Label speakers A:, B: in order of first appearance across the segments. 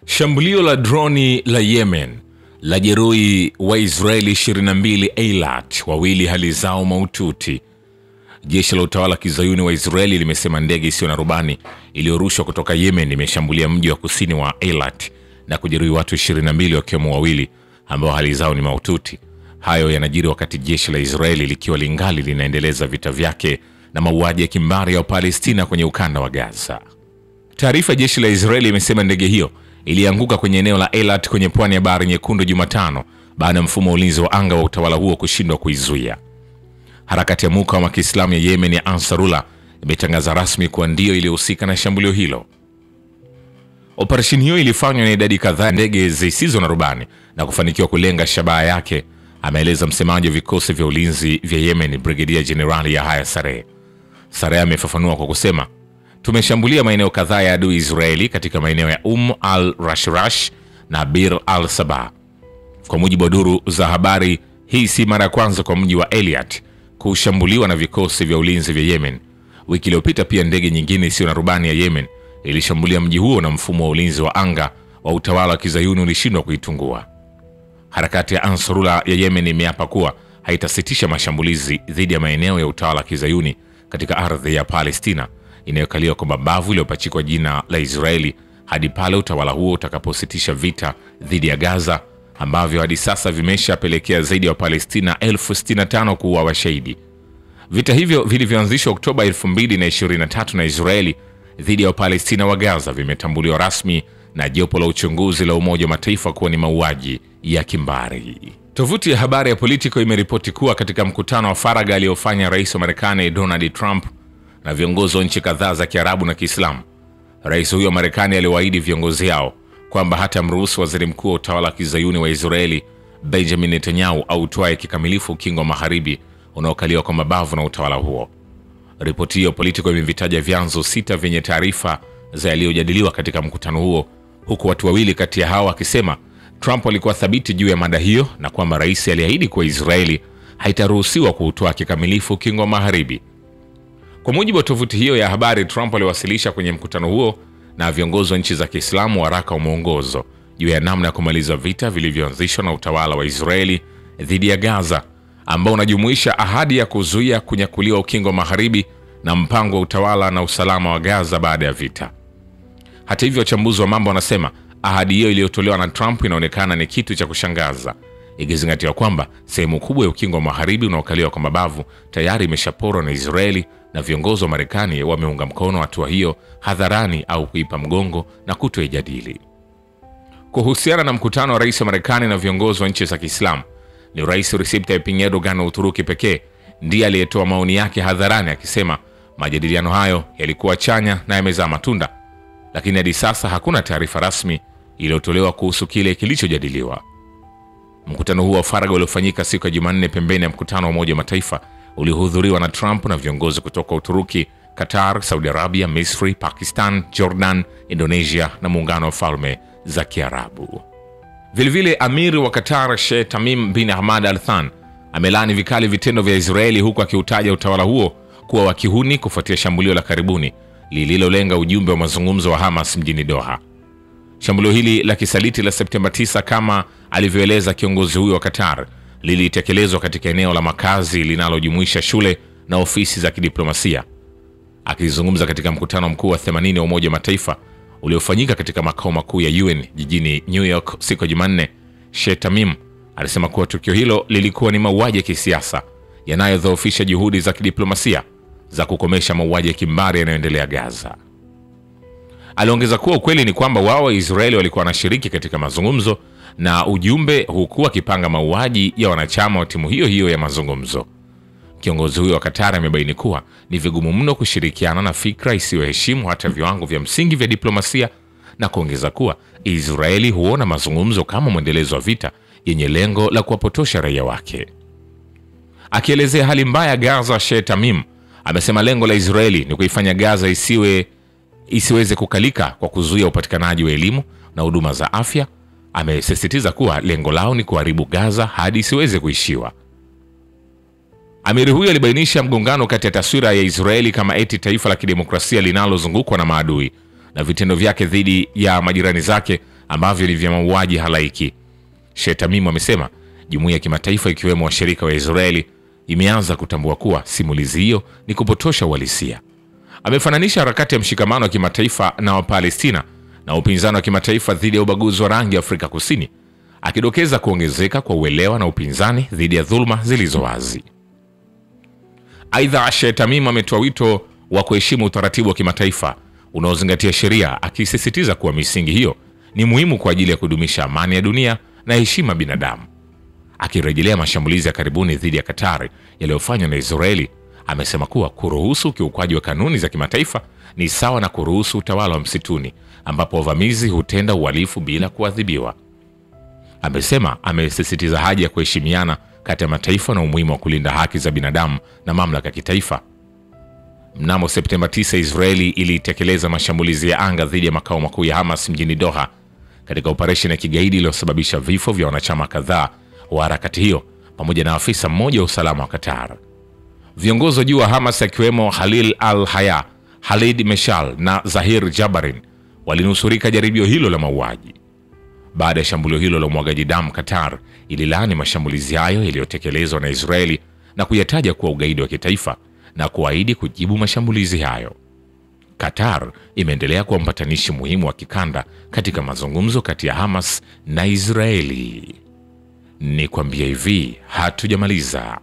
A: Shambulio la droni la Yemen la jeruhi wa Israeli 22 Eilat, wawili hali zao mahututi. Jeshi la utawala kizayuni wa Israeli limesema ndege isiyo na rubani iliyorushwa kutoka Yemen imeshambulia mji wa kusini wa Eilat na kujeruhi watu 22 wakiwemo wawili ambao hali zao ni mahututi. Hayo yanajiri wakati jeshi la Israeli likiwa lingali linaendeleza vita vyake na mauaji ya kimbari ya Palestina kwenye ukanda wa Gaza. Taarifa jeshi la Israeli imesema ndege hiyo ilianguka kwenye eneo la Eilat kwenye pwani ya Bahari Nyekundu Jumatano baada ya mfumo wa ulinzi wa anga wa utawala huo kushindwa kuizuia. Harakati ya mukawama wa Kiislamu ya Yemen ya Ansarullah imetangaza rasmi kuwa ndio iliyohusika na shambulio hilo. Operesheni hiyo ilifanywa na idadi kadhaa ya ndege zisizo na rubani na kufanikiwa kulenga shabaha yake, ameeleza msemaji wa vikosi vya ulinzi vya Yemen, Brigedia Jenerali Yahya Saree. Saree amefafanua kwa kusema, tumeshambulia maeneo kadhaa ya adui Israeli katika maeneo ya al-Rashrash na Bir al-Sabah. Kwa mujibu wa duru za habari, hii si mara ya kwanza kwa mji wa Eilat kushambuliwa na vikosi vya ulinzi vya Yemen. Wiki iliyopita pia ndege nyingine isiyo na rubani ya Yemen ilishambulia mji huo na mfumo wa ulinzi wa anga wa utawala wa kizayuni ulishindwa kuitungua. Harakati ya Ansarullah ya Yemen imeapa kuwa haitasitisha mashambulizi dhidi ya maeneo ya utawala wa kizayuni katika ardhi ya Palestina inayokaliwa kwa mabavu iliyopachikwa jina la Israeli hadi pale utawala huo utakapositisha vita dhidi ya Gaza ambavyo hadi sasa vimeshapelekea zaidi ya Wapalestina 65,000 kuwa washahidi. Vita hivyo vilivyoanzishwa Oktoba 2023 na Israeli dhidi ya Wapalestina wa Gaza vimetambuliwa rasmi na jopo la uchunguzi la Umoja wa Mataifa kuwa ni mauaji ya kimbari. Tovuti ya habari ya Politico imeripoti kuwa katika mkutano wa faragha aliofanya rais wa Marekani Donald Trump na viongozi wa nchi kadhaa za Kiarabu na Kiislamu, rais huyo wa Marekani aliwaahidi viongozi hao kwamba hata mruhusu waziri mkuu wa utawala wa kizayuni wa Israeli Benjamin Netanyahu autwae kikamilifu ukingo wa magharibi unaokaliwa kwa mabavu na utawala huo. Ripoti hiyo Politico imevitaja vyanzo 6 vyenye taarifa za yaliyojadiliwa katika mkutano huo, huku watu wawili kati ya hao wakisema Trump alikuwa thabiti juu ya mada hiyo na kwamba rais aliahidi kuwa Israeli haitaruhusiwa kuutwaa kikamilifu ukingo wa magharibi. Kwa mujibu wa tovuti hiyo ya habari, Trump aliwasilisha kwenye mkutano huo na viongozi wa nchi za Kiislamu waraka wa mwongozo juu ya namna ya kumaliza vita vilivyoanzishwa na utawala wa Israeli dhidi ya Gaza, ambao unajumuisha ahadi ya kuzuia kunyakuliwa ukingo wa magharibi na mpango wa utawala na usalama wa Gaza baada ya vita. Hata hivyo, wachambuzi wa mambo wanasema ahadi hiyo iliyotolewa na Trump inaonekana ni kitu cha kushangaza, ikizingatiwa kwamba sehemu kubwa ya ukingo wa magharibi unaokaliwa kwa mabavu tayari imeshaporwa na Israeli na viongozi wa Marekani wameunga mkono hatua hiyo hadharani au kuipa mgongo na kutoijadili. Kuhusiana na mkutano wa rais wa Marekani na viongozi wa nchi za Kiislamu, ni Rais Recep Tayyip Erdogan wa Uturuki pekee ndiye aliyetoa maoni yake hadharani akisema majadiliano hayo yalikuwa chanya na yamezaa matunda, lakini hadi sasa hakuna taarifa rasmi iliyotolewa kuhusu kile kilichojadiliwa. Mkutano huo wa faragha uliofanyika siku ya Jumanne pembeni ya mkutano wa Umoja wa Mataifa ulihudhuriwa na Trump na viongozi kutoka Uturuki, Qatar, Saudi Arabia, Misri, Pakistan, Jordan, Indonesia na Muungano wa Falme za Kiarabu. Vilevile Amir wa Qatar Sheikh Tamim bin Hamad Al Thani amelaani vikali vitendo vya Israeli, huku akiutaja utawala huo kuwa wa kihuni kufuatia shambulio la karibuni lililolenga ujumbe wa mazungumzo wa Hamas mjini Doha. Shambulio hili la kisaliti la Septemba 9, kama alivyoeleza kiongozi huyo wa Qatar, lilitekelezwa katika eneo la makazi linalojumuisha shule na ofisi za kidiplomasia. Akizungumza katika mkutano mkuu wa 80 wa Umoja wa Mataifa uliofanyika katika makao makuu ya UN jijini New York siku ya Jumanne, Sheikh Tamim alisema kuwa tukio hilo lilikuwa ni mauaji ya kisiasa yanayodhoofisha juhudi za kidiplomasia za kukomesha mauaji ya kimbari yanayoendelea Gaza. Aliongeza kuwa ukweli ni kwamba wao wa Israeli walikuwa wanashiriki katika mazungumzo na ujumbe huku akipanga mauaji ya wanachama wa timu hiyo hiyo ya mazungumzo. Kiongozi huyo wa Qatar amebaini kuwa ni vigumu mno kushirikiana na fikra isiyoheshimu hata viwango vya msingi vya diplomasia, na kuongeza kuwa Israeli huona mazungumzo kama mwendelezo wa vita yenye lengo la kuwapotosha raia wake. Akielezea hali mbaya Gaza, Sheikh Tamim amesema lengo la Israeli ni kuifanya Gaza isiweze kukalika kwa kuzuia upatikanaji wa elimu na huduma za afya. Amesisitiza kuwa lengo lao ni kuharibu Gaza hadi isiweze kuishiwa. Amiri huyo alibainisha mgongano kati ya taswira ya Israeli kama eti taifa la kidemokrasia linalozungukwa na maadui na vitendo vyake dhidi ya majirani zake ambavyo ni vya mauaji halaiki. Sheikh Tamim amesema jumuiya ya kimataifa ikiwemo washirika wa Israeli imeanza kutambua kuwa simulizi hiyo ni kupotosha uhalisia. Amefananisha harakati ya mshikamano wa kimataifa na wa Palestina na upinzani wa kimataifa dhidi ya ubaguzi wa rangi Afrika Kusini, akidokeza kuongezeka kwa uelewa na upinzani dhidi ya dhuluma zilizo wazi. Aidha, Sheikh Tamim ametoa wito wa kuheshimu utaratibu wa kimataifa unaozingatia sheria, akisisitiza kuwa misingi hiyo ni muhimu kwa ajili ya kudumisha amani ya dunia na heshima binadamu. Akirejelea mashambulizi ya karibuni dhidi ya Qatar yaliyofanywa na Israeli, amesema kuwa kuruhusu ukiukwaji wa kanuni za kimataifa ni sawa na kuruhusu utawala wa msituni ambapo wavamizi hutenda uhalifu bila kuadhibiwa. Amesisitiza haja ya kuheshimiana kati ya mataifa na umuhimu wa kulinda haki za binadamu na mamlaka ya kitaifa. Mnamo Septemba 9, Israeli ilitekeleza mashambulizi ya anga dhidi ya makao makuu ya Hamas mjini Doha katika operesheni ya kigaidi iliyosababisha vifo vya wanachama kadhaa wa harakati hiyo pamoja na afisa mmoja wa usalama wa Qatar. Viongozi wa juu wa Hamas akiwemo Khalil al-Haya, Khalid Meshal na Zahir Jabarin walinusurika jaribio hilo la mauaji. Baada ya shambulio hilo la umwagaji damu, Qatar ililaani mashambulizi hayo yaliyotekelezwa na Israeli na kuyataja kuwa ugaidi wa kitaifa na kuahidi kujibu mashambulizi hayo. Qatar imeendelea kuwa mpatanishi muhimu wa kikanda katika mazungumzo kati ya Hamas na Israeli. Ni kwambia hivi, hatujamaliza.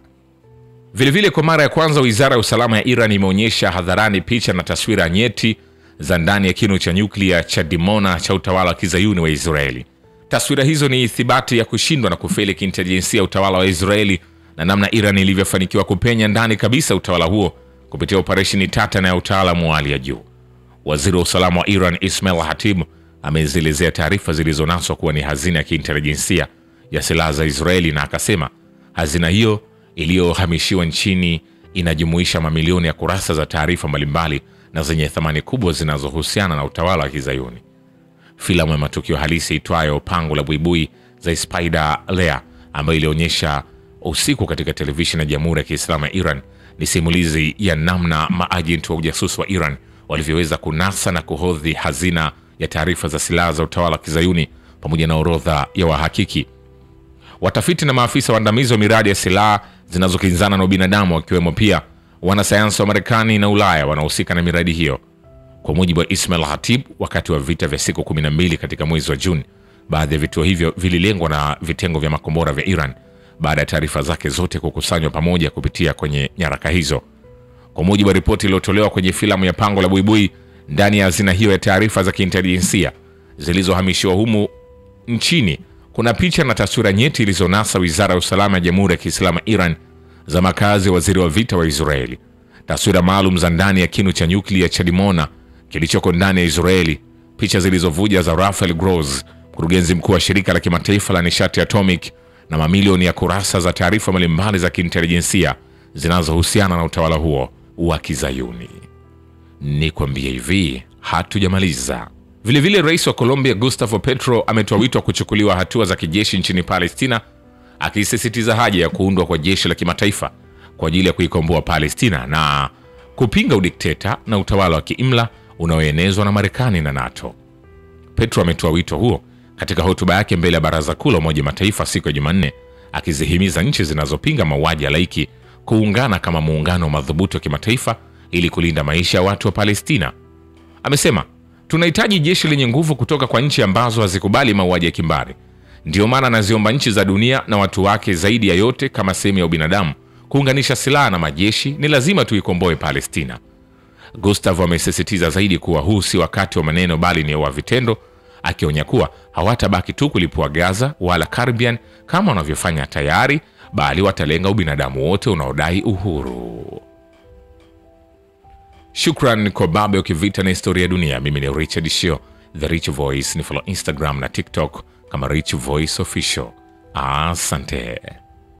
A: Vilevile, kwa mara ya kwanza Wizara ya Usalama ya Iran imeonyesha hadharani picha na taswira nyeti za ndani ya kinu cha nyuklia cha Dimona cha utawala wa Kizayuni wa Israeli. Taswira hizo ni ithibati ya kushindwa na kufeli kiintelijensia utawala wa Israeli na namna Iran ilivyofanikiwa kupenya ndani kabisa utawala huo kupitia operesheni tata na ya utaalamu wa hali ya juu. Waziri wa usalama wa Iran Ismail Hatib amezielezea taarifa zilizonaswa kuwa ni hazina ya kiintelijensia ya silaha za Israeli, na akasema hazina hiyo iliyohamishiwa nchini inajumuisha mamilioni ya kurasa za taarifa mbalimbali na zenye thamani kubwa zinazohusiana na utawala wa Kizayuni. Filamu ya matukio halisi itwayo Pango la Buibui za Spider Lair, ambayo ilionyesha usiku katika televisheni ya Jamhuri ya Kiislamu ya Iran, ni simulizi ya namna maajenti wa ujasusi wa Iran walivyoweza kunasa na kuhodhi hazina ya taarifa za silaha za utawala wa Kizayuni pamoja na orodha ya wahakiki. Watafiti na maafisa waandamizi wa miradi ya silaha zinazokinzana na ubinadamu, wakiwemo pia wanasayansi wa Marekani na Ulaya wanaohusika na miradi hiyo. Kwa mujibu wa Ismail Hatib, wakati wa vita vya siku 12 katika mwezi wa Juni, baadhi ya vituo hivyo vililengwa na vitengo vya makombora vya Iran baada ya taarifa zake zote kukusanywa pamoja kupitia kwenye nyaraka hizo. Kwa mujibu wa ripoti iliyotolewa kwenye filamu ya Pango la Buibui, ndani ya hazina hiyo ya taarifa za kiintelijensia zilizohamishiwa humu nchini kuna picha na taswira nyeti ilizonasa Wizara ya Usalama ya Jamhuri ya Kiislamu Iran za makazi ya waziri wa vita wa Israeli, taswira maalum za ndani ya kinu cha nyuklia cha Dimona kilichoko ndani ya Israeli, picha zilizovuja za Rafael Gross, mkurugenzi mkuu wa shirika la kimataifa la nishati atomic, na mamilioni ya kurasa za taarifa mbalimbali za kiintelijensia zinazohusiana na utawala huo wa Kizayuni. Ni kwambia hivi, hatujamaliza. Vilevile, Rais wa Colombia Gustavo Petro ametoa wito wa kuchukuliwa hatua za kijeshi nchini Palestina, akisisitiza haja ya kuundwa kwa jeshi la kimataifa kwa ajili ya kuikomboa Palestina na kupinga udikteta na utawala wa kiimla unaoenezwa na Marekani na NATO. Petro ametoa wito huo katika hotuba yake mbele ya Baraza Kuu la Umoja wa Mataifa siku ya Jumanne, akizihimiza nchi zinazopinga mauaji ya halaiki kuungana kama muungano madhubuti wa kimataifa ili kulinda maisha ya watu wa Palestina. Amesema, tunahitaji jeshi lenye nguvu kutoka kwa nchi ambazo hazikubali mauaji ya kimbari. Ndio maana naziomba nchi za dunia na watu wake zaidi ya yote, kama sehemu ya ubinadamu, kuunganisha silaha na majeshi. Ni lazima tuikomboe Palestina. Gustavo amesisitiza zaidi kuwa huu si wakati wa maneno bali ni wa vitendo, akionya kuwa hawatabaki tu kulipua Gaza wala Caribbean kama wanavyofanya tayari, bali watalenga ubinadamu wote unaodai uhuru. Shukran kwa Babe Ukivita na Historia ya Dunia. Mimi ni Richard Shio, The Rich Voice. Ni follow Instagram na TikTok kama Rich Voice Official. Asante.